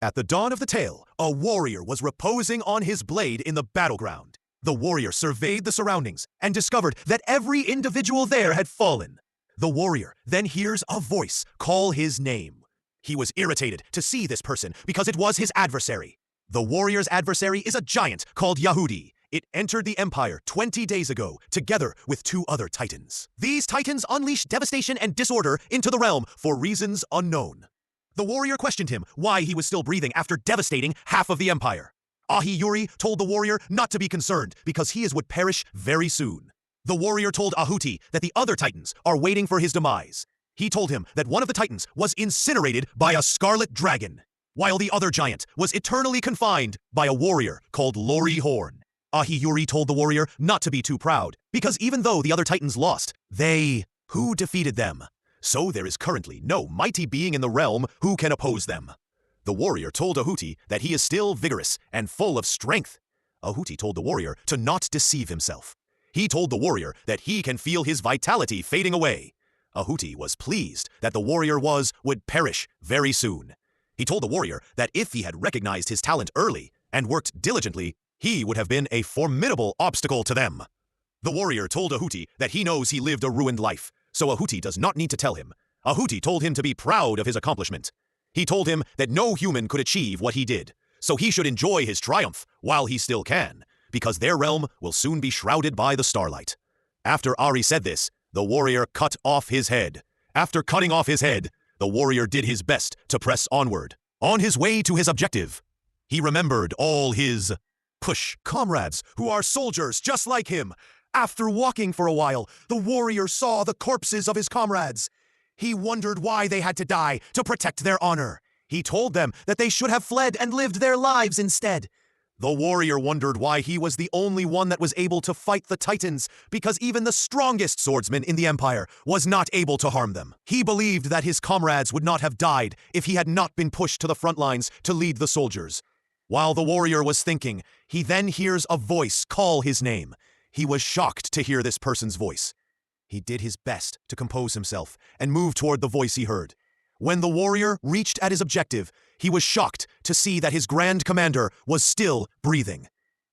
At the dawn of the tale, a warrior was reposing on his blade in the battleground. The warrior surveyed the surroundings and discovered that every individual there had fallen. The warrior then hears a voice call his name. He was irritated to see this person because it was his adversary. The warrior's adversary is a giant called Yahudi. It entered the Empire 20 days ago, together with 2 other titans. These titans unleashed devastation and disorder into the realm for reasons unknown. The warrior questioned him why he was still breathing after devastating half of the Empire. Ahiyuri told the warrior not to be concerned because he would perish very soon. The warrior told Ahuti that the other titans are waiting for his demise. He told him that one of the titans was incinerated by a scarlet dragon, while the other giant was eternally confined by a warrior called Lori Horn. Ahiyuri told the warrior not to be too proud, because even though the other titans lost, who defeated them? So there is currently no mighty being in the realm who can oppose them. The warrior told Ahuti that he is still vigorous and full of strength. Ahuti told the warrior to not deceive himself. He told the warrior that he can feel his vitality fading away. Ahuti was pleased that the warrior would perish very soon. He told the warrior that if he had recognized his talent early and worked diligently, he would have been a formidable obstacle to them. The warrior told Ahuti that he knows he lived a ruined life, so Ahuti does not need to tell him. Ahuti told him to be proud of his accomplishment. He told him that no human could achieve what he did, so he should enjoy his triumph while he still can, because their realm will soon be shrouded by the starlight. After Ari said this, the warrior cut off his head. After cutting off his head, the warrior did his best to press onward. On his way to his objective, he remembered all his comrades who are soldiers just like him. After walking for a while, the warrior saw the corpses of his comrades. He wondered why they had to die to protect their honor. He told them that they should have fled and lived their lives instead. The warrior wondered why he was the only one that was able to fight the titans, because even the strongest swordsman in the Empire was not able to harm them. He believed that his comrades would not have died if he had not been pushed to the front lines to lead the soldiers. While the warrior was thinking, he then hears a voice call his name. He was shocked to hear this person's voice. He did his best to compose himself and move toward the voice he heard. When the warrior reached at his objective, he was shocked to see that his Grand Commander was still breathing.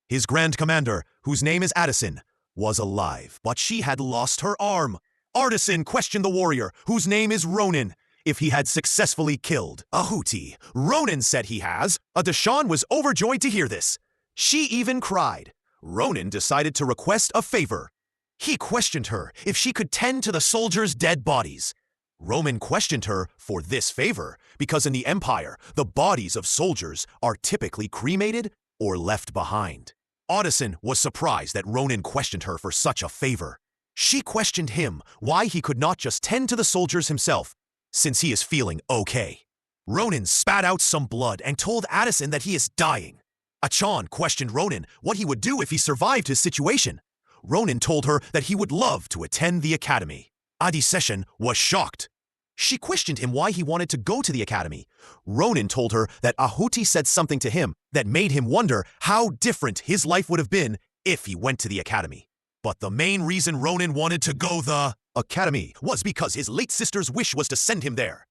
His Grand Commander, whose name is Addison, was alive, but she had lost her arm. Artisan questioned the warrior, whose name is Ronin, if he had successfully killed Ahuti. Ronin said he has. Adeshan was overjoyed to hear this. She even cried. Ronin decided to request a favor. He questioned her if she could tend to the soldiers' dead bodies. Ronin questioned her for this favor because in the Empire, the bodies of soldiers are typically cremated or left behind. Addison was surprised that Ronin questioned her for such a favor. She questioned him why he could not just tend to the soldiers himself, since he is feeling okay. Ronin spat out some blood and told Addison that he is dying. Achan questioned Ronin what he would do if he survived his situation. Ronin told her that he would love to attend the academy. Adesession was shocked. She questioned him why he wanted to go to the academy. Ronin told her that Ahuti said something to him that made him wonder how different his life would have been if he went to the academy. But the main reason Ronin wanted to go the academy was because his late sister's wish was to send him there.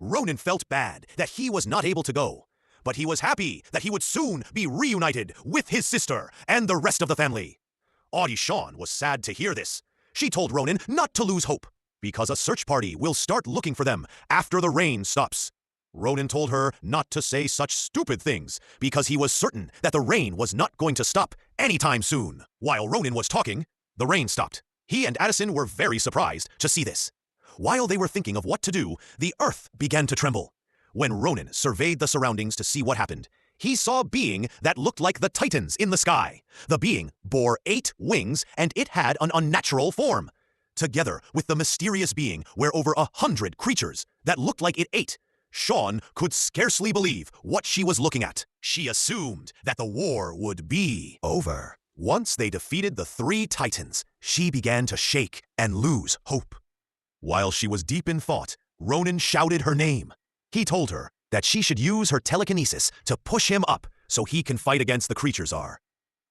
Ronin felt bad that he was not able to go, but he was happy that he would soon be reunited with his sister and the rest of the family. Adeshan was sad to hear this. She told Ronin not to lose hope, because a search party will start looking for them after the rain stops. Ronin told her not to say such stupid things, because he was certain that the rain was not going to stop anytime soon. While Ronin was talking, the rain stopped. He and Addison were very surprised to see this. While they were thinking of what to do, the earth began to tremble. When Ronin surveyed the surroundings to see what happened, he saw a being that looked like the titans in the sky. The being bore 8 wings and it had an unnatural form. Together with the mysterious being were over 100 creatures that looked like it ate. Sean could scarcely believe what she was looking at. She assumed that the war would be over. Once they defeated the 3 titans, she began to shake and lose hope. While she was deep in thought, Ronin shouted her name. He told her that she should use her telekinesis to push him up so he can fight against the creatures are.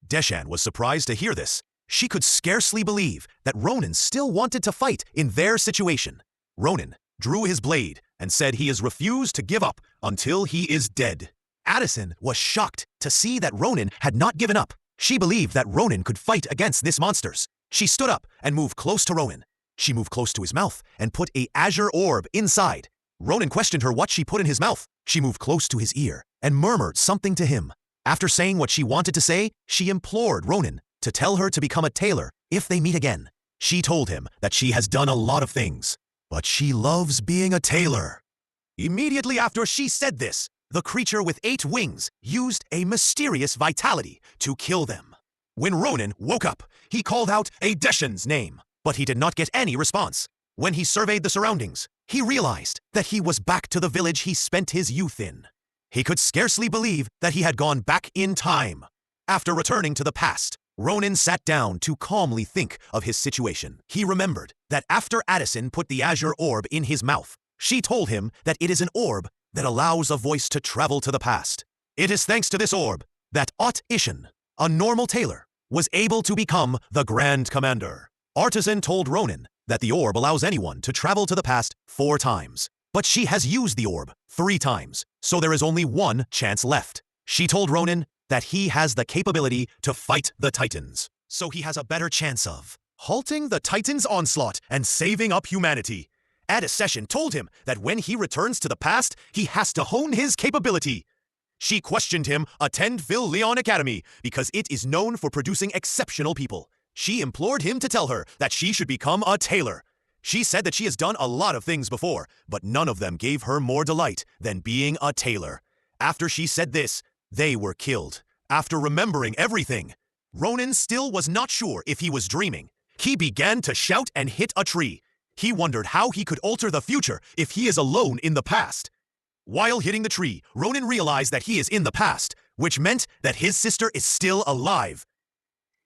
Deshan was surprised to hear this. She could scarcely believe that Ronin still wanted to fight in their situation. Ronin drew his blade and said he has refused to give up until he is dead. Addison was shocked to see that Ronin had not given up. She believed that Ronin could fight against these monsters. She stood up and moved close to Ronin. She moved close to his mouth and put a azure orb inside. Ronin questioned her what she put in his mouth. She moved close to his ear and murmured something to him. After saying what she wanted to say, she implored Ronin to tell her to become a tailor if they meet again. She told him that she has done a lot of things, but she loves being a tailor. Immediately after she said this, the creature with 8 wings used a mysterious vitality to kill them. When Ronin woke up, he called out Adeshin's name, but he did not get any response. When he surveyed the surroundings, he realized that he was back to the village he spent his youth in. He could scarcely believe that he had gone back in time. After returning to the past, Ronin sat down to calmly think of his situation. He remembered that after Addison put the azure orb in his mouth, she told him that it is an orb that allows a voice to travel to the past. It is thanks to this orb that Ishin, a normal tailor, was able to become the Grand Commander. Artisan told Ronin that the orb allows anyone to travel to the past 4 times, but she has used the orb 3 times, so there is only 1 chance left. She told Ronin that he has the capability to fight the Titans, so he has a better chance of halting the Titans' onslaught and saving up humanity. Addison told him that when he returns to the past, he has to hone his capability. She questioned him, attend Phil Leon Academy, because it is known for producing exceptional people. She implored him to tell her that she should become a tailor. She said that she has done a lot of things before, but none of them gave her more delight than being a tailor. After she said this, they were killed. After remembering everything, Ronin still was not sure if he was dreaming. He began to shout and hit a tree. He wondered how he could alter the future if he is alone in the past. While hitting the tree, Ronin realized that he is in the past, which meant that his sister is still alive.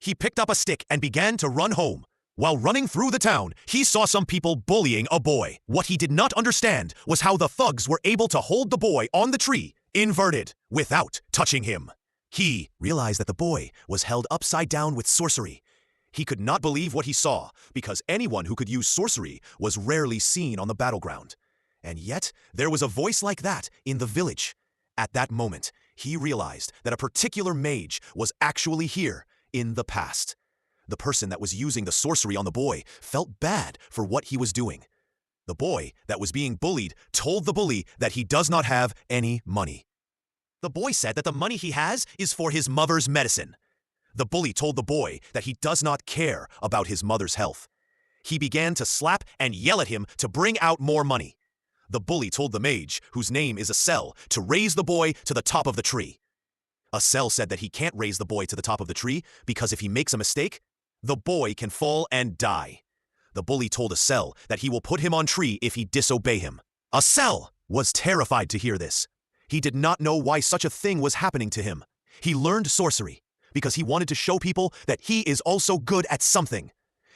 He picked up a stick and began to run home. While running through the town, he saw some people bullying a boy. What he did not understand was how the thugs were able to hold the boy on the tree, inverted, without touching him. He realized that the boy was held upside down with sorcery. He could not believe what he saw, because anyone who could use sorcery was rarely seen on the battleground. And yet, there was a voice like that in the village. At that moment, he realized that a particular mage was actually here in the past. The person that was using the sorcery on the boy felt bad for what he was doing. The boy that was being bullied told the bully that he does not have any money. The boy said that the money he has is for his mother's medicine. The bully told the boy that he does not care about his mother's health. He began to slap and yell at him to bring out more money. The bully told the mage, whose name is Acel, to raise the boy to the top of the tree. Acel said that he can't raise the boy to the top of the tree because if he makes a mistake, the boy can fall and die. The bully told Acel that he will put him on tree if he disobey him. Acel was terrified to hear this. He did not know why such a thing was happening to him. He learned sorcery because he wanted to show people that he is also good at something.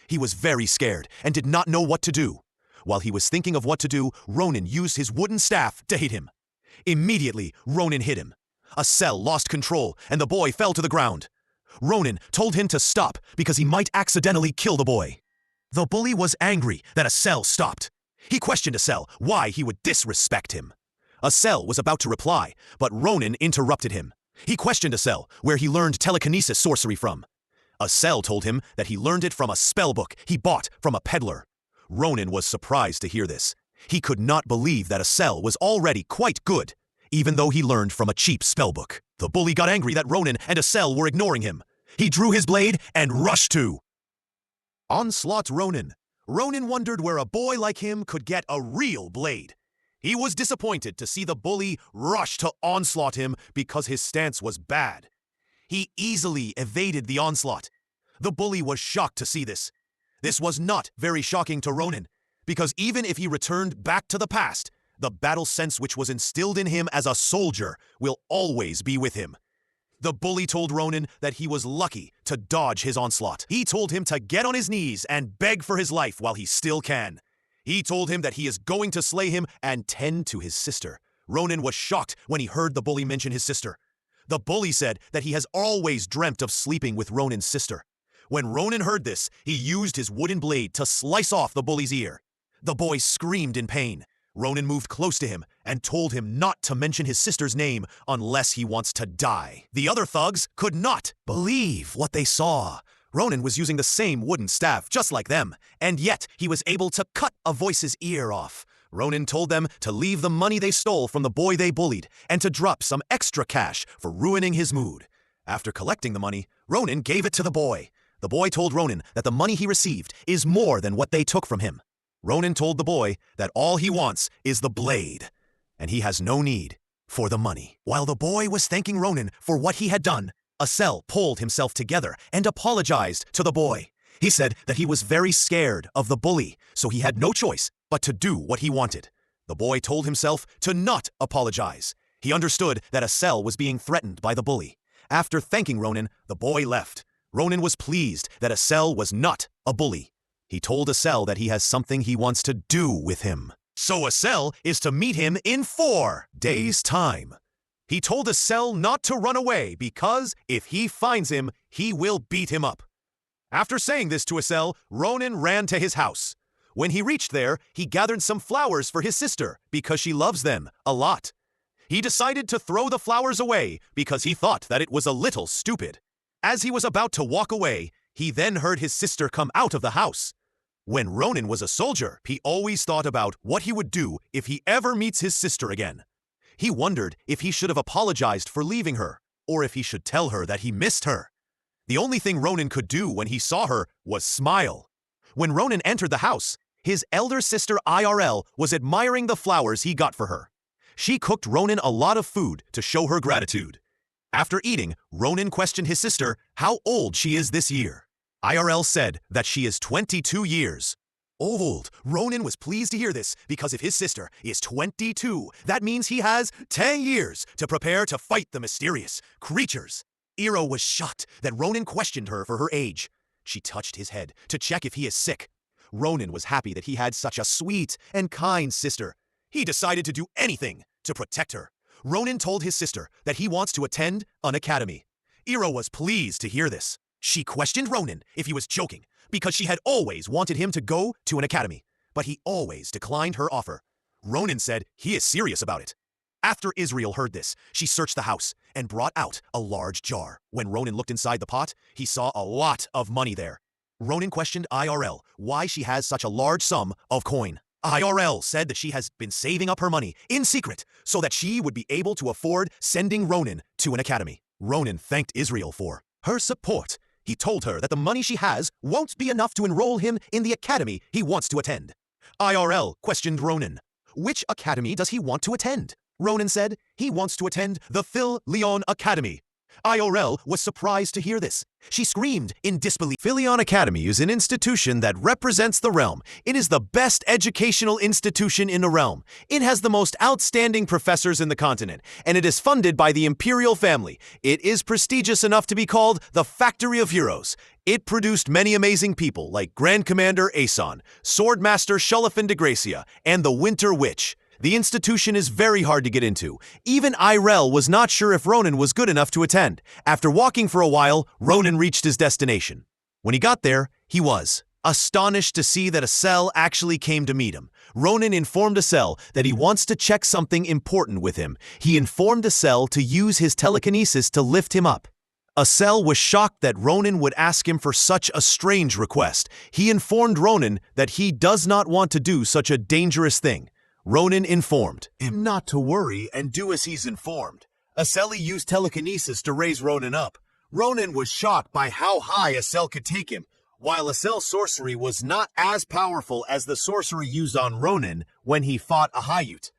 He was very scared and did not know what to do. While he was thinking of what to do, Ronin used his wooden staff to hit him. Immediately, Ronin hit him. Acel lost control and the boy fell to the ground. Ronin told him to stop because he might accidentally kill the boy. The bully was angry that Acel stopped. He questioned Acel why he would disrespect him. Acel was about to reply, but Ronin interrupted him. He questioned Acel where he learned telekinesis sorcery from. Acel told him that he learned it from a spellbook he bought from a peddler. Ronin was surprised to hear this. He could not believe that Acel was already quite good, even though he learned from a cheap spellbook. The bully got angry that Ronin and Acel were ignoring him. He drew his blade and rushed to onslaught Ronin. Ronin wondered where a boy like him could get a real blade. He was disappointed to see the bully rush to onslaught him because his stance was bad. He easily evaded the onslaught. The bully was shocked to see this. This was not very shocking to Ronin, because even if he returned back to the past, the battle sense which was instilled in him as a soldier will always be with him. The bully told Ronin that he was lucky to dodge his onslaught. He told him to get on his knees and beg for his life while he still can. He told him that he is going to slay him and tend to his sister. Ronin was shocked when he heard the bully mention his sister. The bully said that he has always dreamt of sleeping with Ronin's sister. When Ronin heard this, he used his wooden blade to slice off the bully's ear. The boy screamed in pain. Ronan moved close to him and told him not to mention his sister's name unless he wants to die. The other thugs could not believe what they saw. Ronan was using the same wooden staff just like them, and yet he was able to cut a voice's ear off. Ronan told them to leave the money they stole from the boy they bullied and to drop some extra cash for ruining his mood. After collecting the money, Ronan gave it to the boy. The boy told Ronan that the money he received is more than what they took from him. Ronan told the boy that all he wants is the blade, and he has no need for the money. While the boy was thanking Ronan for what he had done, Acel pulled himself together and apologized to the boy. He said that he was very scared of the bully, so he had no choice but to do what he wanted. The boy told himself to not apologize. He understood that Acel was being threatened by the bully. After thanking Ronan, the boy left. Ronan was pleased that Acel was not a bully. He told Acel that he has something he wants to do with him. So Acel is to meet him in 4 days' time. He told Acel not to run away because if he finds him, he will beat him up. After saying this to Acel, Ronan ran to his house. When he reached there, he gathered some flowers for his sister because she loves them a lot. He decided to throw the flowers away because he thought that it was a little stupid. As he was about to walk away, he then heard his sister come out of the house. When Ronan was a soldier, he always thought about what he would do if he ever meets his sister again. He wondered if he should have apologized for leaving her, or if he should tell her that he missed her. The only thing Ronan could do when he saw her was smile. When Ronan entered the house, his elder sister IRL was admiring the flowers he got for her. She cooked Ronan a lot of food to show her gratitude. After eating, Ronan questioned his sister how old she is this year. IRL said that she is 22 years old. Ronan was pleased to hear this because if his sister is 22, that means he has 10 years to prepare to fight the mysterious creatures. Iro was shocked that Ronan questioned her for her age. She touched his head to check if he is sick. Ronan was happy that he had such a sweet and kind sister. He decided to do anything to protect her. Ronan told his sister that he wants to attend an academy. Iro was pleased to hear this. She questioned Ronan if he was joking because she had always wanted him to go to an academy, but he always declined her offer. Ronan said he is serious about it. After Israel heard this, she searched the house and brought out a large jar. When Ronan looked inside the pot, he saw a lot of money there. Ronan questioned IRL why she has such a large sum of coin. IRL said that she has been saving up her money in secret so that she would be able to afford sending Ronan to an academy. Ronan thanked Israel for her support. He told her that the money she has won't be enough to enroll him in the academy he wants to attend. IRL questioned Ronan. Which academy does he want to attend? Ronan said he wants to attend the Phil Leon Academy. IRL was surprised to hear this. She screamed in disbelief. Philion Academy is an institution that represents the realm. It is the best educational institution in the realm. It has the most outstanding professors in the continent, and it is funded by the imperial family. It is prestigious enough to be called the Factory of Heroes. It produced many amazing people like Grand Commander Aeson, Swordmaster Shulafin de Gracia, and the Winter Witch. The institution is very hard to get into. Even Irel was not sure if Ronan was good enough to attend. After walking for a while, Ronan reached his destination. When he got there, he was astonished to see that Acel actually came to meet him. Ronan informed Acel that he wants to check something important with him. He informed Acel to use his telekinesis to lift him up. Acel was shocked that Ronan would ask him for such a strange request. He informed Ronan that he does not want to do such a dangerous thing. Ronan informed him not to worry and do as he's informed. Acel used telekinesis to raise Ronan up. Ronan was shocked by how high Acel could take him, while Acel's sorcery was not as powerful as the sorcery used on Ronan when he fought a Hayut.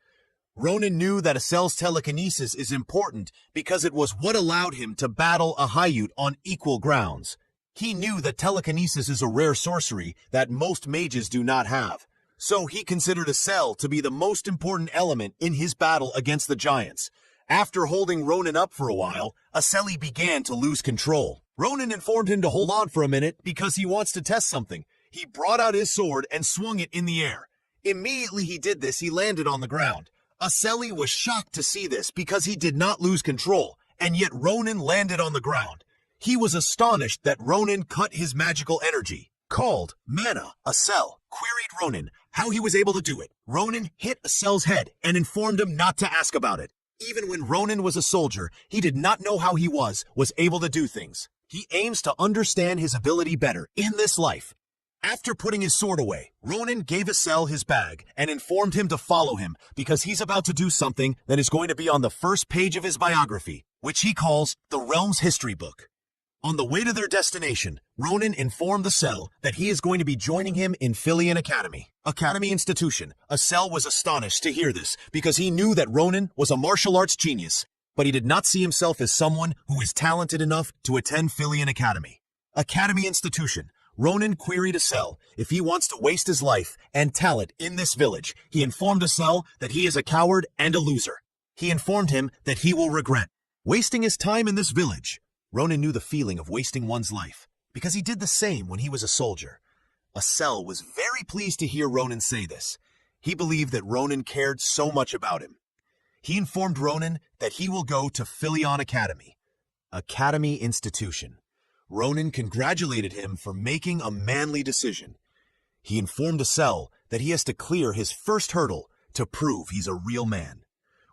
Ronan knew that Acel's telekinesis is important because it was what allowed him to battle a Hayut on equal grounds. He knew that telekinesis is a rare sorcery that most mages do not have. So he considered Acel to be the most important element in his battle against the giants. After holding Ronan up for a while, Acel began to lose control. Ronan informed him to hold on for a minute because he wants to test something. He brought out his sword and swung it in the air. Immediately he did this, he landed on the ground. Acel was shocked to see this because he did not lose control, and yet Ronan landed on the ground. He was astonished that Ronan cut his magical energy. Called Mana, Acel queried Ronin how he was able to do it. Ronin hit Acel's head and informed him not to ask about it. Even when Ronin was a soldier, he did not know how he was able to do things. He aims to understand his ability better in this life. After putting his sword away, Ronin gave Acel his bag and informed him to follow him because he's about to do something that is going to be on the first page of his biography, which he calls the Realm's History Book. On the way to their destination, Ronin informed Acel that he is going to be joining him in Philian Academy Institution. Acel was astonished to hear this because he knew that Ronin was a martial arts genius, but he did not see himself as someone who is talented enough to attend Philian Academy Institution. Ronin queried Acel if he wants to waste his life and talent in this village. He informed Acel that he is a coward and a loser. He informed him that he will regret wasting his time in this village. Ronin knew the feeling of wasting one's life because he did the same when he was a soldier. Acel was very pleased to hear Ronin say this. He believed that Ronin cared so much about him. He informed Ronin that he will go to Philion Academy Institution. Ronin congratulated him for making a manly decision. He informed Acel that he has to clear his first hurdle to prove he's a real man.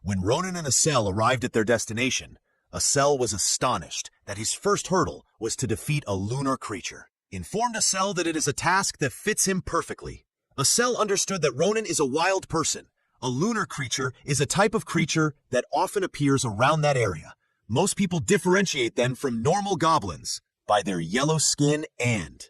When Ronin and Acel arrived at their destination, Acel was astonished that his first hurdle was to defeat a lunar creature. Informed Acel that it is a task that fits him perfectly. Acel understood that Ronin is a wild person. A lunar creature is a type of creature that often appears around that area. Most people differentiate them from normal goblins by their yellow skin and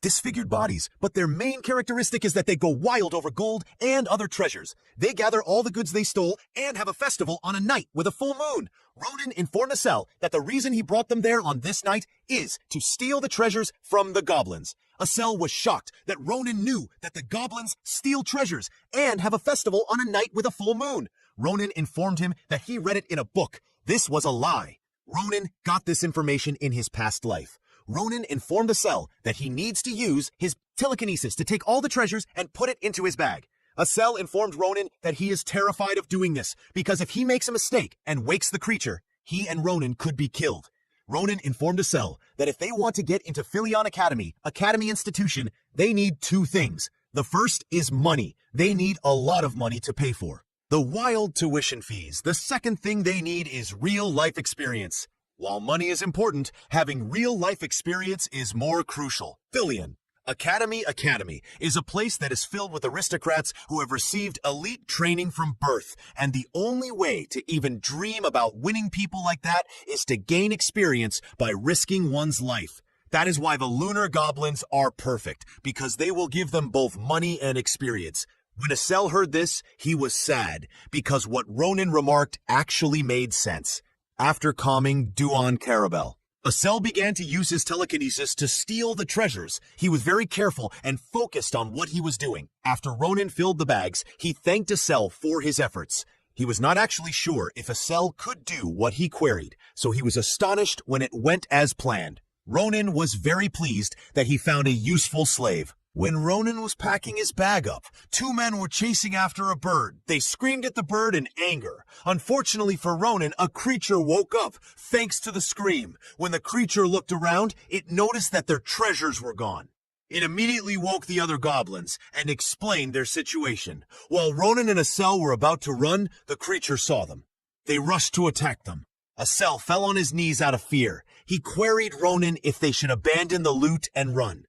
disfigured bodies, but their main characteristic is that they go wild over gold and other treasures. They gather all the goods they stole and have a festival on a night with a full moon. Ronin informed Acel that the reason he brought them there on this night is to steal the treasures from the goblins. Acel was shocked that Ronin knew that the goblins steal treasures and have a festival on a night with a full moon. Ronin informed him that he read it in a book. This was a lie. Ronin got this information in his past life. Ronin informed Acel that he needs to use his telekinesis to take all the treasures and put it into his bag. Acel informed Ronin that he is terrified of doing this because if he makes a mistake and wakes the creature, he and Ronin could be killed. Ronin informed Acel that if they want to get into Philion Academy Institution, they need two things. The first is money. They need a lot of money to pay for the wild tuition fees. The second thing they need is real-life experience. While money is important, having real-life experience is more crucial. Philion Academy is a place that is filled with aristocrats who have received elite training from birth, and the only way to even dream about winning people like that is to gain experience by risking one's life. That is why the lunar goblins are perfect, because they will give them both money and experience. When Acel heard this, he was sad, because what Ronin remarked actually made sense. After calming Duan Carabel, Acel began to use his telekinesis to steal the treasures. He was very careful and focused on what he was doing. After Ronin filled the bags, he thanked Acel for his efforts. He was not actually sure if Acel could do what he queried, so he was astonished when it went as planned. Ronin was very pleased that he found a useful slave. When Ronin was packing his bag up, two men were chasing after a bird. They screamed at the bird in anger. Unfortunately for Ronin, a creature woke up thanks to the scream. When the creature looked around, it noticed that their treasures were gone. It immediately woke the other goblins and explained their situation. While Ronin and Acel were about to run, the creature saw them. They rushed to attack them. Acel fell on his knees out of fear. He queried Ronin if they should abandon the loot and run.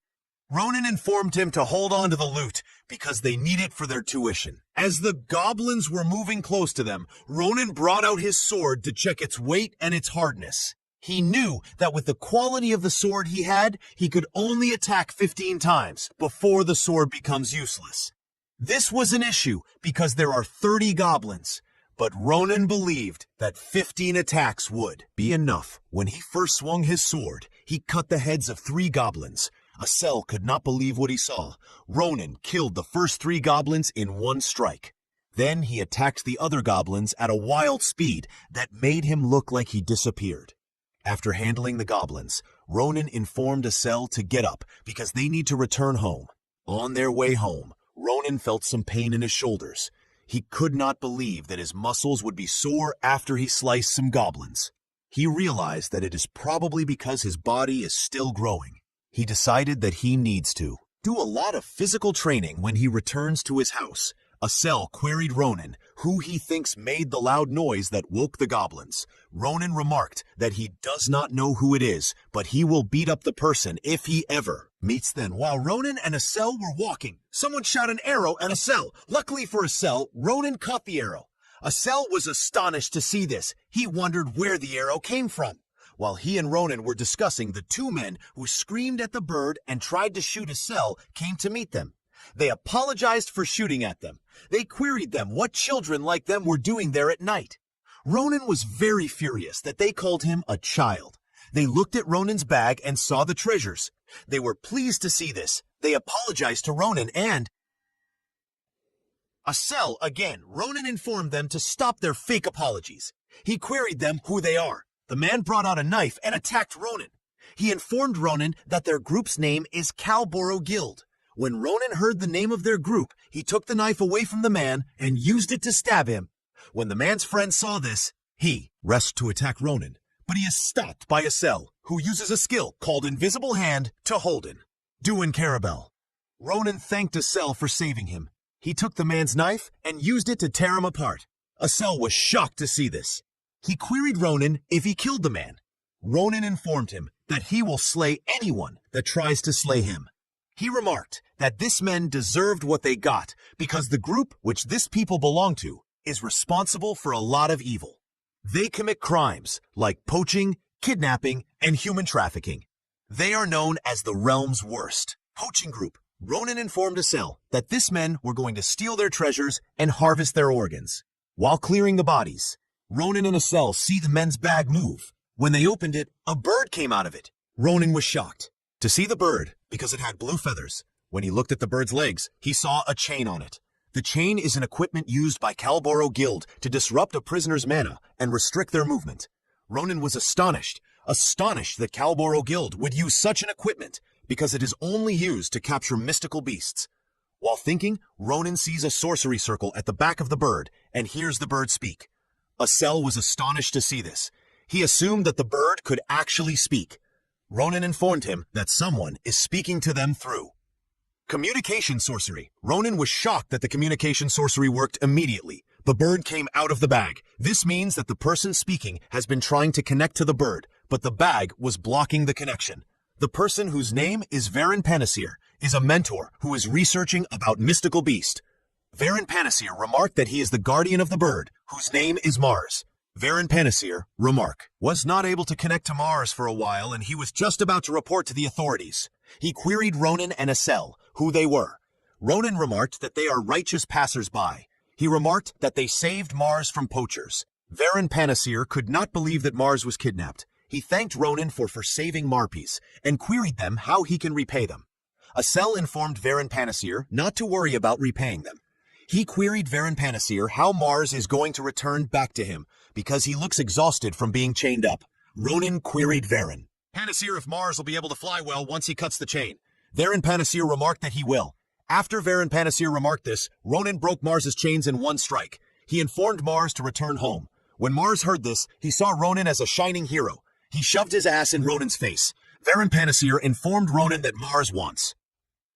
Ronin informed him to hold on to the loot because they need it for their tuition. As the goblins were moving close to them, Ronin brought out his sword to check its weight and its hardness. He knew that with the quality of the sword he had, he could only attack 15 times before the sword becomes useless. This was an issue because there are 30 goblins, but Ronin believed that 15 attacks would be enough. When he first swung his sword, he cut the heads of 3 goblins. Acel could not believe what he saw. Ronin killed the first 3 goblins in one strike. Then he attacked the other goblins at a wild speed that made him look like he disappeared. After handling the goblins, Ronin informed Acel to get up because they need to return home. On their way home, Ronin felt some pain in his shoulders. He could not believe that his muscles would be sore after he sliced some goblins. He realized that it is probably because his body is still growing. He decided that he needs to do a lot of physical training when he returns to his house. Acel queried Ronan, who he thinks made the loud noise that woke the goblins. Ronan remarked that he does not know who it is, but he will beat up the person if he ever meets them. While Ronan and Acel were walking, someone shot an arrow at Acel. Luckily for Acel, Ronan caught the arrow. Acel was astonished to see this. He wondered where the arrow came from. While he and Ronan were discussing, the two men who screamed at the bird and tried to shoot Acel came to meet them. They apologized for shooting at them. They queried them what children like them were doing there at night. Ronan was very furious that they called him a child. They looked at Ronan's bag and saw the treasures. They were pleased to see this. They apologized to Ronan and Acel again. Ronan informed them to stop their fake apologies. He queried them who they are. The man brought out a knife and attacked Ronan. He informed Ronan that their group's name is Calboro Guild. When Ronan heard the name of their group, he took the knife away from the man and used it to stab him. When the man's friend saw this, he rushed to attack Ronan, but he is stopped by Acel, who uses a skill called Invisible Hand to hold him. Duan Carabel. Ronan thanked Acel for saving him. He took the man's knife and used it to tear him apart. Acel was shocked to see this. He queried Ronan if he killed the man. Ronan informed him that he will slay anyone that tries to slay him. He remarked that this men deserved what they got because the group which this people belong to is responsible for a lot of evil. They commit crimes like poaching, kidnapping, and human trafficking. They are known as the realm's worst poaching group. Ronan informed Acel that this men were going to steal their treasures and harvest their organs. While clearing the bodies, Ronan and Acel see the men's bag move. When they opened it, a bird came out of it. Ronan was shocked to see the bird because it had blue feathers. When he looked at the bird's legs, he saw a chain on it. The chain is an equipment used by Calboro Guild to disrupt a prisoner's mana and restrict their movement. Ronan was astonished that Calboro Guild would use such an equipment because it is only used to capture mystical beasts. While thinking, Ronan sees a sorcery circle at the back of the bird and hears the bird speak. Acel was astonished to see this. He assumed that the bird could actually speak. Ronan informed him that someone is speaking to them through communication sorcery. Ronan was shocked that the communication sorcery worked immediately. The bird came out of the bag. This means that the person speaking has been trying to connect to the bird, but the bag was blocking the connection. The person whose name is Varen Panacir is a mentor who is researching about mystical beast. Varen Panacir remarked that he is the guardian of the bird, whose name is Mars. Varen Panacir, remark, was not able to connect to Mars for a while and he was just about to report to the authorities. He queried Ronan and Acel who they were. Ronan remarked that they are righteous passers-by. He remarked that they saved Mars from poachers. Varen Panacir could not believe that Mars was kidnapped. He thanked Ronan for saving Marpies and queried them how he can repay them. Acel informed Varen Panacir not to worry about repaying them. He queried Varen Panacir how Mars is going to return back to him because he looks exhausted from being chained up. Ronan queried Varen Panacir if Mars will be able to fly well once he cuts the chain. Varen Panacir remarked that he will. After Varen Panacir remarked this, Ronan broke Mars's chains in one strike. He informed Mars to return home. When Mars heard this, he saw Ronan as a shining hero. He shoved his ass in Ronan's face. Varen Panacir informed Ronan that Mars wants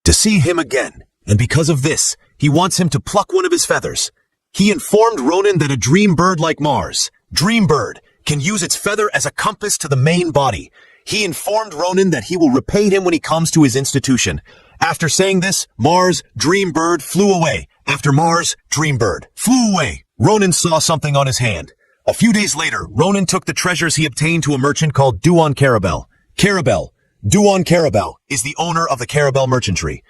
to see him again, and because of this, he wants him to pluck one of his feathers. He informed Ronan that a dream bird like Mars, Dream Bird, can use its feather as a compass to the main body. He informed Ronan that he will repay him when he comes to his institution. After saying this, Mars, Dream Bird flew away. After Mars, Dream Bird flew away, Ronan saw something on his hand. A few days later, Ronan took the treasures he obtained to a merchant called Duan Carabel. Duan Carabel is the owner of the Carabel merchantry.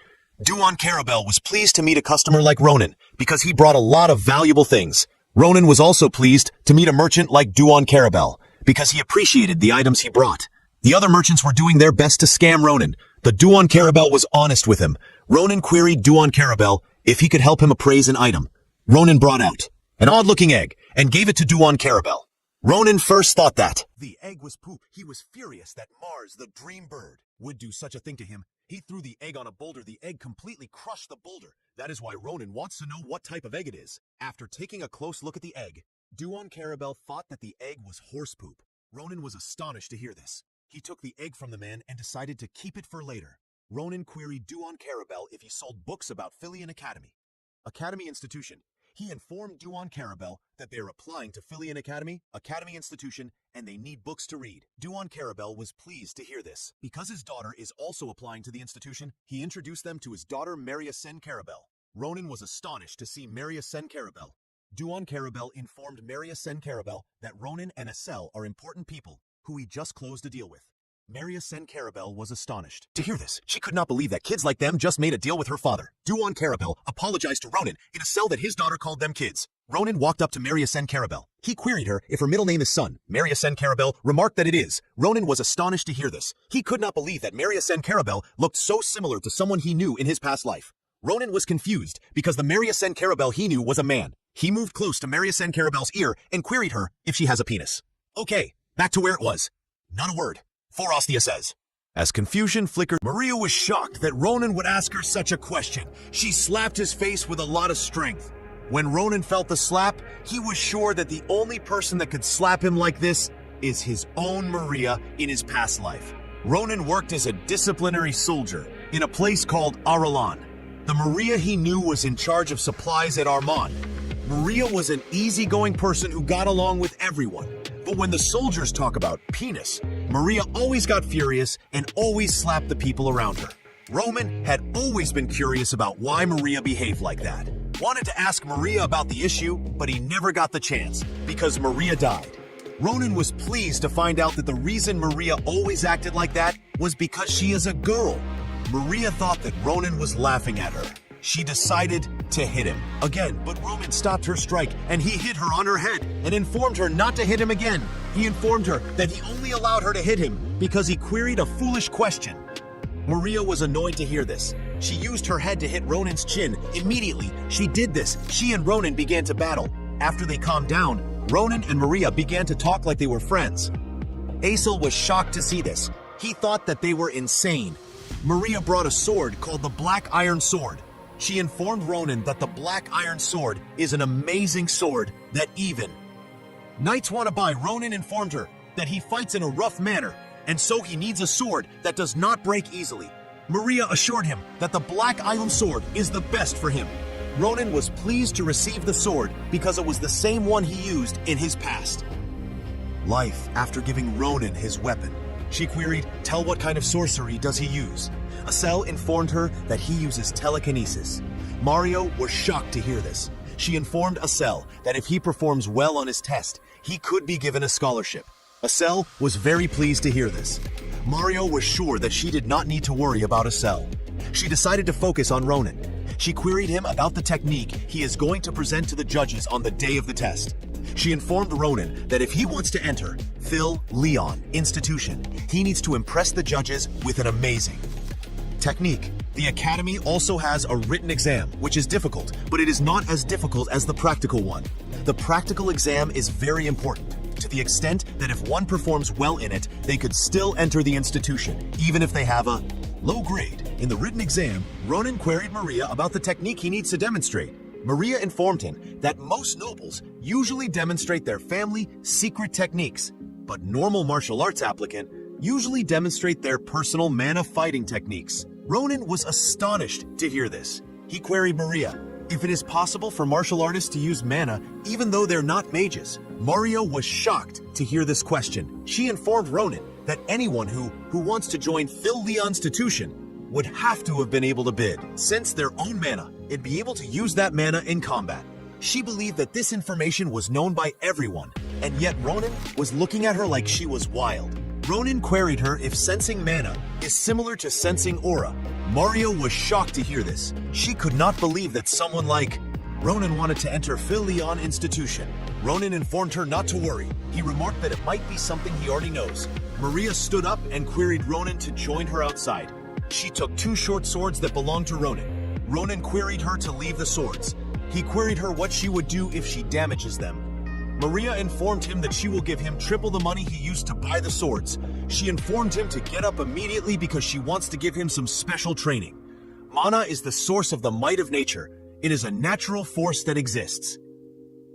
Duan Carabel was pleased to meet a customer like Ronan because he brought a lot of valuable things. Ronan was also pleased to meet a merchant like Duan Carabel because he appreciated the items he brought. The other merchants were doing their best to scam Ronan, but Duan Carabel was honest with him. Ronan queried Duan Carabel if he could help him appraise an item. Ronan brought out an odd-looking egg and gave it to Duan Carabel. Ronan first thought that the egg was poop. He was furious that Mars, the dream bird, would do such a thing to him. He threw the egg on a boulder. The egg completely crushed the boulder. That is why Ronan wants to know what type of egg it is. After taking a close look at the egg, Duan Carabel thought that the egg was horse poop. Ronan was astonished to hear this. He took the egg from the man and decided to keep it for later. Ronan queried Duan Carabel if he sold books about Filian Academy. Academy Institution. He informed Duan Carabel that they are applying to Filian Academy, Academy Institution, and they need books to read. Duan Carabel was pleased to hear this. Because his daughter is also applying to the institution, he introduced them to his daughter Maria Sen Carabel. Ronan was astonished to see Maria Sen Carabel. Duan Carabel informed Maria Sen Carabel that Ronan and Acel are important people who he just closed a deal with. Maria Sen Carabel was astonished to hear this. She could not believe that kids like them just made a deal with her father. Duan Carabel apologized to Ronan in a cell that his daughter called them kids. Ronan walked up to Maria Sen Carabel. He queried her if her middle name is Sun. Maria Sen Carabel remarked that it is. Ronan was astonished to hear this. He could not believe that Maria Sen Carabel looked so similar to someone he knew in his past life. Ronan was confused because the Maria Sen Carabel he knew was a man. He moved close to Maria Sen Carabel's ear and queried her if she has a penis. Okay, back to where it was. Not a word. Forostia says. As confusion flickered, Maria was shocked that Ronan would ask her such a question. She slapped his face with a lot of strength. When Ronan felt the slap, he was sure that the only person that could slap him like this is his own Maria in his past life. Ronan worked as a disciplinary soldier in a place called Aralan. The Maria he knew was in charge of supplies at Armand. Maria was an easygoing person who got along with everyone. But when the soldiers talk about penis, Maria always got furious and always slapped the people around her. Roman had always been curious about why Maria behaved like that. Wanted to ask Maria about the issue, but he never got the chance because Maria died. Ronan was pleased to find out that the reason Maria always acted like that was because she is a girl. Maria thought that Ronan was laughing at her. She decided to hit him again, but Ronan stopped her strike and he hit her on her head and informed her not to hit him again. He informed her that he only allowed her to hit him because he queried a foolish question. Maria was annoyed to hear this. She used her head to hit Ronan's chin. Immediately, she did this. She and Ronan began to battle. After they calmed down, Ronan and Maria began to talk like they were friends. Acel was shocked to see this. He thought that they were insane. Maria brought a sword called the Black Iron Sword. She informed Ronan that the Black Iron Sword is an amazing sword that even knights want to buy. Ronan informed her that he fights in a rough manner, and so he needs a sword that does not break easily. Maria assured him that the Black Iron Sword is the best for him. Ronan was pleased to receive the sword because it was the same one he used in his past life. After giving Ronan his weapon, she queried, "Tell what kind of sorcery does he use?" Acel informed her that he uses telekinesis. Mario was shocked to hear this. She informed Acel that if he performs well on his test, he could be given a scholarship. Acel was very pleased to hear this. Mario was sure that she did not need to worry about Acel. She decided to focus on Ronan. She queried him about the technique he is going to present to the judges on the day of the test. She informed Ronan that if he wants to enter Phil Leon Institution, he needs to impress the judges with an amazing technique. The Academy also has a written exam, which is difficult, but it is not as difficult as the practical one. The practical exam is very important, to the extent that if one performs well in it, they could still enter the institution, even if they have a low grade. In the written exam, Ronan queried Maria about the technique he needs to demonstrate. Maria informed him that most nobles usually demonstrate their family secret techniques, but normal martial arts applicant usually demonstrate their personal mana fighting techniques. Ronan was astonished to hear this. He queried Maria if it is possible for martial artists to use mana even though they're not mages. Mario was shocked to hear this question. She informed Ronan that anyone who wants to join Phil Leon Institution would have to have been able to bid, since their own mana, and be able to use that mana in combat. She believed that this information was known by everyone, and yet Ronan was looking at her like she was wild. Ronan queried her if sensing mana is similar to sensing aura. Mario was shocked to hear this. She could not believe that someone like Ronan wanted to enter Phil Leon Institution. Ronan informed her not to worry. He remarked that it might be something he already knows. Maria stood up and queried Ronan to join her outside. She took 2 short swords that belonged to Ronan. Ronan queried her to leave the swords. He queried her what she would do if she damages them. Maria informed him that she will give him triple the money he used to buy the swords. She informed him to get up immediately because she wants to give him some special training. Mana is the source of the might of nature. It is a natural force that exists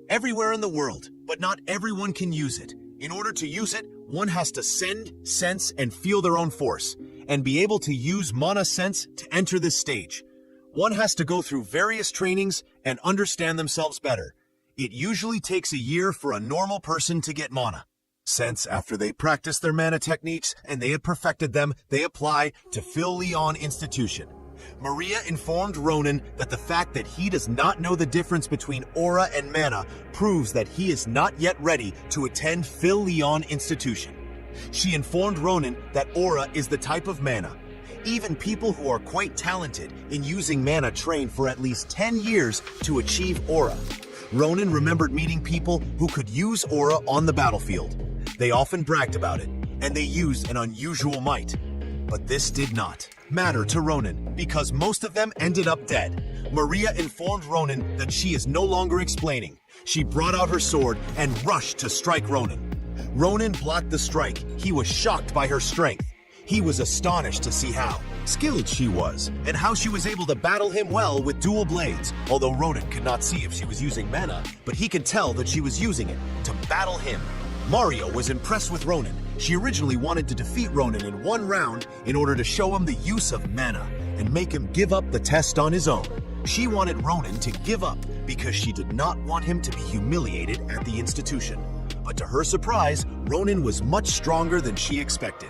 everywhere in the world, but not everyone can use it. In order to use it, one has to send, sense, and feel their own force, and be able to use mana sense to enter this stage. One has to go through various trainings and understand themselves better. It usually takes a year for a normal person to get mana sense. After they practice their mana techniques and they have perfected them, they apply to Phil Leon Institution. Maria informed Ronan that the fact that he does not know the difference between aura and mana proves that he is not yet ready to attend Phil Leon Institution. She informed Ronan that aura is the type of mana. Even people who are quite talented in using mana train for at least 10 years to achieve aura. Ronan remembered meeting people who could use aura on the battlefield. They often bragged about it, and they used an unusual might. But this did not matter to Ronan, because most of them ended up dead. Maria informed Ronan that she is no longer explaining. She brought out her sword and rushed to strike Ronan. Ronan blocked the strike. He was shocked by her strength. He was astonished to see how skilled she was, and how she was able to battle him well with dual blades, although Ronan could not see if she was using mana, but he could tell that she was using it to battle him. Mario was impressed with Ronan. She originally wanted to defeat Ronan in one round in order to show him the use of mana and make him give up the test on his own. She wanted Ronan to give up because she did not want him to be humiliated at the institution. But to her surprise, Ronan was much stronger than she expected.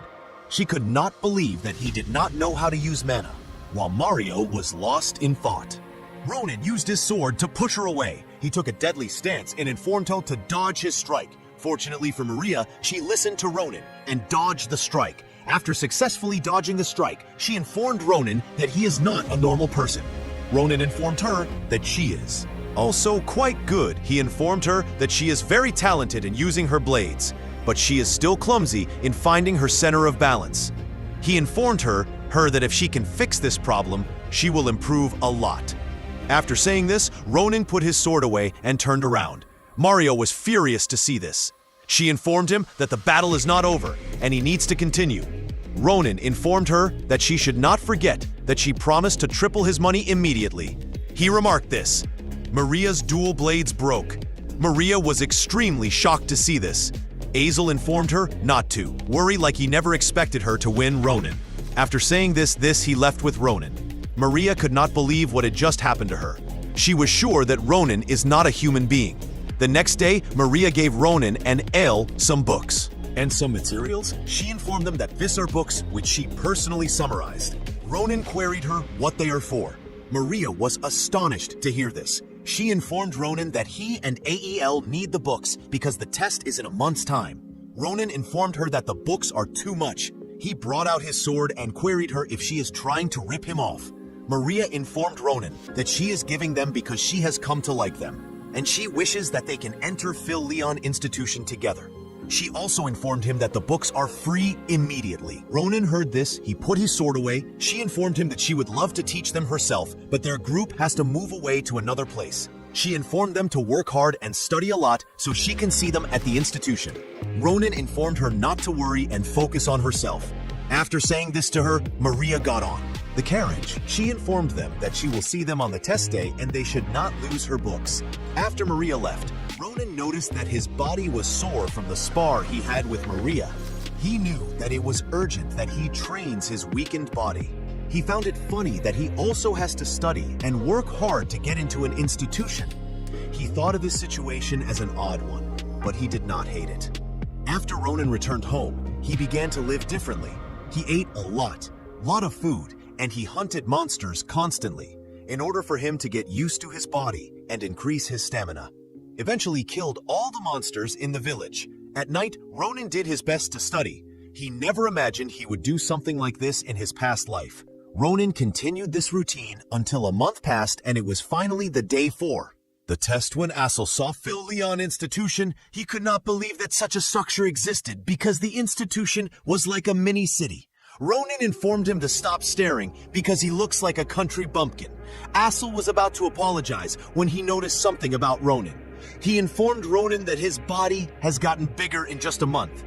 She could not believe that he did not know how to use mana, while Mario was lost in thought. Ronan used his sword to push her away. He took a deadly stance and informed her to dodge his strike. Fortunately for Maria, she listened to Ronan and dodged the strike. After successfully dodging the strike, she informed Ronan that he is not a normal person. Ronan informed her that she is also quite good. He informed her that she is very talented in using her blades, but she is still clumsy in finding her center of balance. He informed her that if she can fix this problem, she will improve a lot. After saying this, Ronan put his sword away and turned around. Mario was furious to see this. She informed him that the battle is not over and he needs to continue. Ronan informed her that she should not forget that she promised to triple his money immediately. He remarked this. Maria's dual blades broke. Maria was extremely shocked to see this. Azel informed her not to worry, like he never expected her to win Ronan. After saying this, he left with Ronan. Maria could not believe what had just happened to her. She was sure that Ronan is not a human being. The next day, Maria gave Ronan and Ale some books and some materials. She informed them that these are books which she personally summarized. Ronan queried her what they are for. Maria was astonished to hear this. She informed Ronan that he and AEL need the books because the test is in a month's time. Ronan informed her that the books are too much. He brought out his sword and queried her if she is trying to rip him off. Maria informed Ronan that she is giving them because she has come to like them, and she wishes that they can enter Phil Leon Institution together. She also informed him that the books are free immediately. Ronan heard this, he put his sword away. She informed him that she would love to teach them herself, but their group has to move away to another place. She informed them to work hard and study a lot so she can see them at the institution. Ronan informed her not to worry and focus on herself. After saying this to her, Maria got on the carriage. She informed them that she will see them on the test day and they should not lose her books. After Maria left, Ronan noticed that his body was sore from the spar he had with Maria. He knew that it was urgent that he trains his weakened body. He found it funny that he also has to study and work hard to get into an institution. He thought of his situation as an odd one, but he did not hate it. After Ronan returned home, he began to live differently. He ate a lot of food, and he hunted monsters constantly in order for him to get used to his body and increase his stamina. Eventually killed all the monsters in the village. At night, Ronan did his best to study. He never imagined he would do something like this in his past life. Ronan continued this routine until a month passed and it was finally the day 4. The test. When Assel saw Phil Leon Institution, he could not believe that such a structure existed because the institution was like a mini city. Ronan informed him to stop staring because he looks like a country bumpkin. Assel was about to apologize when he noticed something about Ronan. He informed Ronan that his body has gotten bigger in just a month.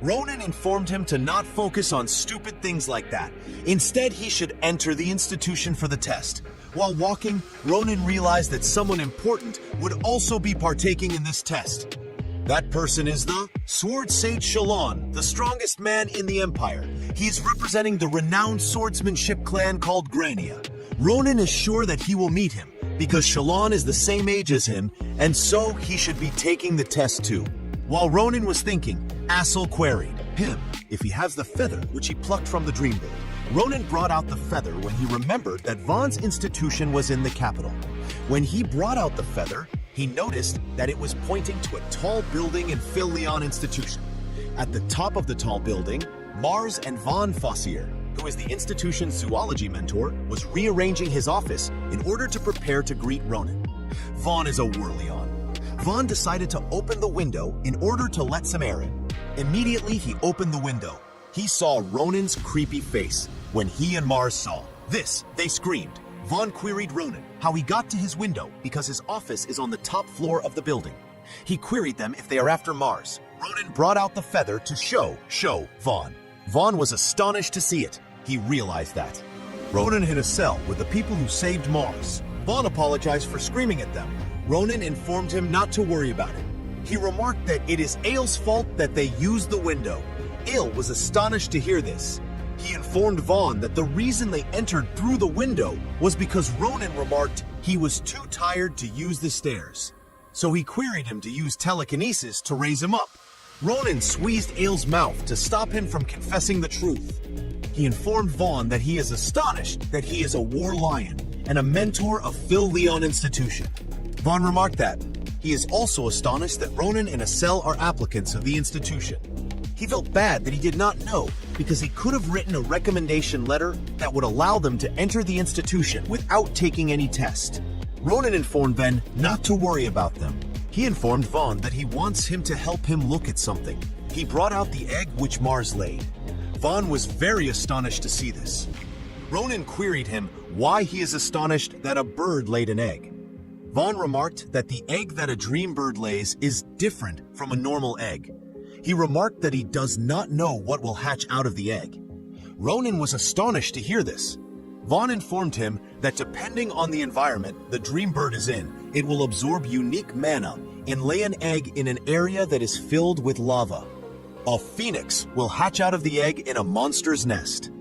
Ronan informed him to not focus on stupid things like that. Instead, he should enter the institution for the test. While walking, Ronan realized that someone important would also be partaking in this test. That person is the Sword Sage Shalon, the strongest man in the Empire. He's representing the renowned swordsmanship clan called Grania. Ronan is sure that he will meet him, because Shalon is the same age as him, and so he should be taking the test too. While Ronan was thinking, Assel queried him if he has the feather which he plucked from the Dreambird. Ronan brought out the feather when he remembered that Vaughn's institution was in the capital. When he brought out the feather, he noticed that it was pointing to a tall building in Phil Leon Institution. At the top of the tall building, Mars and Vaughn Fossier, who is the institution's zoology mentor, was rearranging his office in order to prepare to greet Ronan. Vaughn is a Whirleon. Vaughn decided to open the window in order to let some air in. Immediately he opened the window. He saw Ronan's creepy face. When he and Mars saw this, they screamed. Vaughn queried Ronan how he got to his window because his office is on the top floor of the building. He queried them if they are after Mars. Ronan brought out the feather to show Vaughn. Vaughn was astonished to see it. He realized that. Ronan hid a cell with the people who saved Mars. Vaughn apologized for screaming at them. Ronan informed him not to worry about it. He remarked that it is Aile's fault that they used the window. Aile was astonished to hear this. He informed Vaughn that the reason they entered through the window was because Ronan remarked he was too tired to use the stairs. So he queried him to use telekinesis to raise him up. Ronan squeezed Aile's mouth to stop him from confessing the truth. He informed Vaughn that he is astonished that he is a war lion and a mentor of Phil Leon Institution. Vaughn remarked that he is also astonished that Ronan and Assel are applicants of the institution. He felt bad that he did not know because he could have written a recommendation letter that would allow them to enter the institution without taking any test. Ronan informed Ben not to worry about them. He informed Vaughn that he wants him to help him look at something. He brought out the egg which Mars laid. Vaughn was very astonished to see this. Ronan queried him why he is astonished that a bird laid an egg. Vaughn remarked that the egg that a dream bird lays is different from a normal egg. He remarked that he does not know what will hatch out of the egg. Ronan was astonished to hear this. Vaughn informed him that depending on the environment the dream bird is in, it will absorb unique mana and lay an egg in an area that is filled with lava. A phoenix will hatch out of the egg in a monster's nest.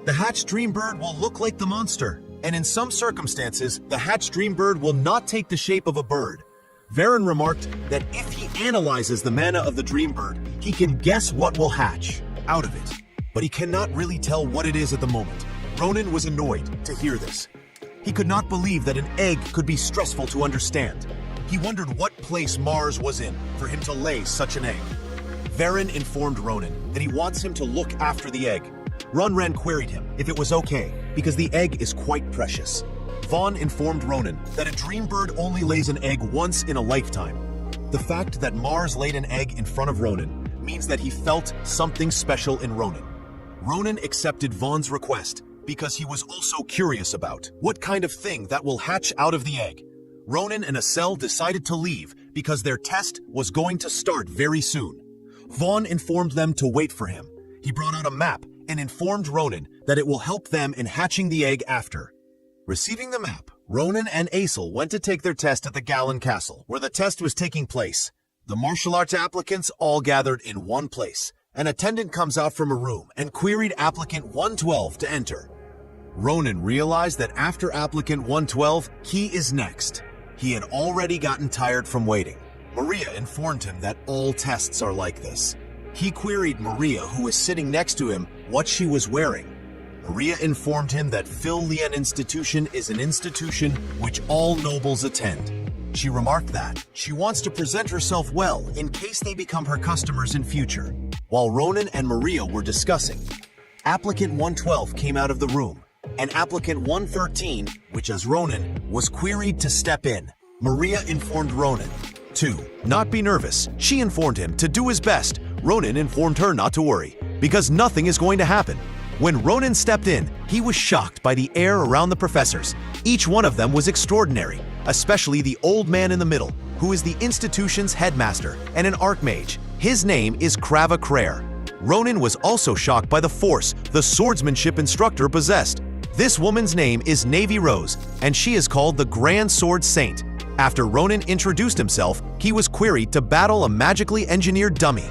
The hatched dream bird will look like the monster, and in some circumstances, the hatched dream bird will not take the shape of a bird. Varen remarked that if he analyzes the mana of the dream bird, he can guess what will hatch out of it, but he cannot really tell what it is at the moment. Ronan was annoyed to hear this. He could not believe that an egg could be stressful to understand. He wondered what place Mars was in for him to lay such an egg. Varen informed Ronan that he wants him to look after the egg. Runran queried him if it was okay, because the egg is quite precious. Vaughn informed Ronan that a dream bird only lays an egg once in a lifetime. The fact that Mars laid an egg in front of Ronan means that he felt something special in Ronan. Ronan accepted Vaughn's request because he was also curious about what kind of thing that will hatch out of the egg. Ronan and Assel decided to leave because their test was going to start very soon. Vaughn informed them to wait for him. He brought out a map and informed Ronan that it will help them in hatching the egg after. Receiving the map, Ronan and Aesel went to take their test at the Gallon Castle, where the test was taking place. The martial arts applicants all gathered in one place. An attendant comes out from a room and queried applicant 112 to enter. Ronan realized that after applicant 112, he is next. He had already gotten tired from waiting. Maria informed him that all tests are like this. He queried Maria, who was sitting next to him, what she was wearing. Maria informed him that Phil Leon Institution is an institution which all nobles attend. She remarked that she wants to present herself well in case they become her customers in future. While Ronan and Maria were discussing, applicant 112 came out of the room, and applicant 113, which as Ronan, was queried to step in. Maria informed Ronan to not be nervous. She informed him to do his best. Ronan informed her not to worry, because nothing is going to happen. When Ronan stepped in, he was shocked by the air around the professors. Each one of them was extraordinary, especially the old man in the middle, who is the institution's headmaster and an archmage. His name is Krava Kraer. Ronan was also shocked by the force the swordsmanship instructor possessed. This woman's name is Navy Rose, and she is called the Grand Sword Saint. After Ronin introduced himself, he was queried to battle a magically engineered dummy.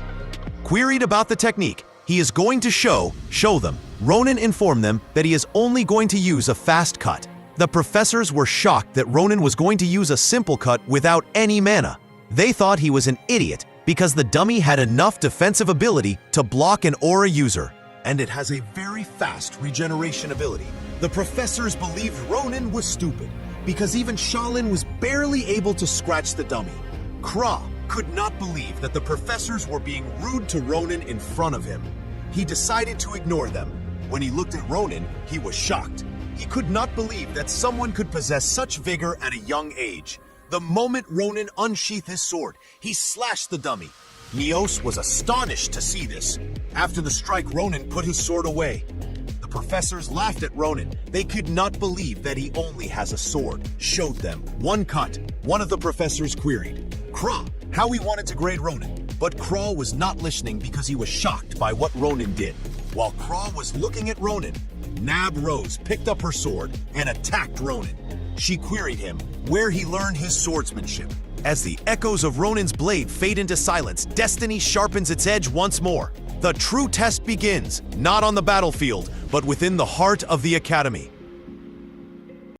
Queried about the technique he is going to show them, Ronin informed them that he is only going to use a fast cut. The professors were shocked that Ronin was going to use a simple cut without any mana. They thought he was an idiot because the dummy had enough defensive ability to block an aura user, and it has a very fast regeneration ability. The professors believed Ronin was stupid because even Shaolin was barely able to scratch the dummy. Kra could not believe that the professors were being rude to Ronin in front of him. He decided to ignore them. When he looked at Ronin, he was shocked. He could not believe that someone could possess such vigor at a young age. The moment Ronin unsheathed his sword, he slashed the dummy. Neos was astonished to see this. After the strike, Ronin put his sword away. The professors laughed at Ronin. They could not believe that he only has a sword. Showed them one cut. One of the professors queried Kra how he wanted to grade Ronin, but Kra was not listening because he was shocked by what Ronin did. While Kra was looking at Ronin, Nab Rose picked up her sword and attacked Ronin. She queried him where he learned his swordsmanship. As the echoes of Ronin's blade fade into silence, destiny sharpens its edge once more. The true test begins, not on the battlefield, but within the heart of the Academy.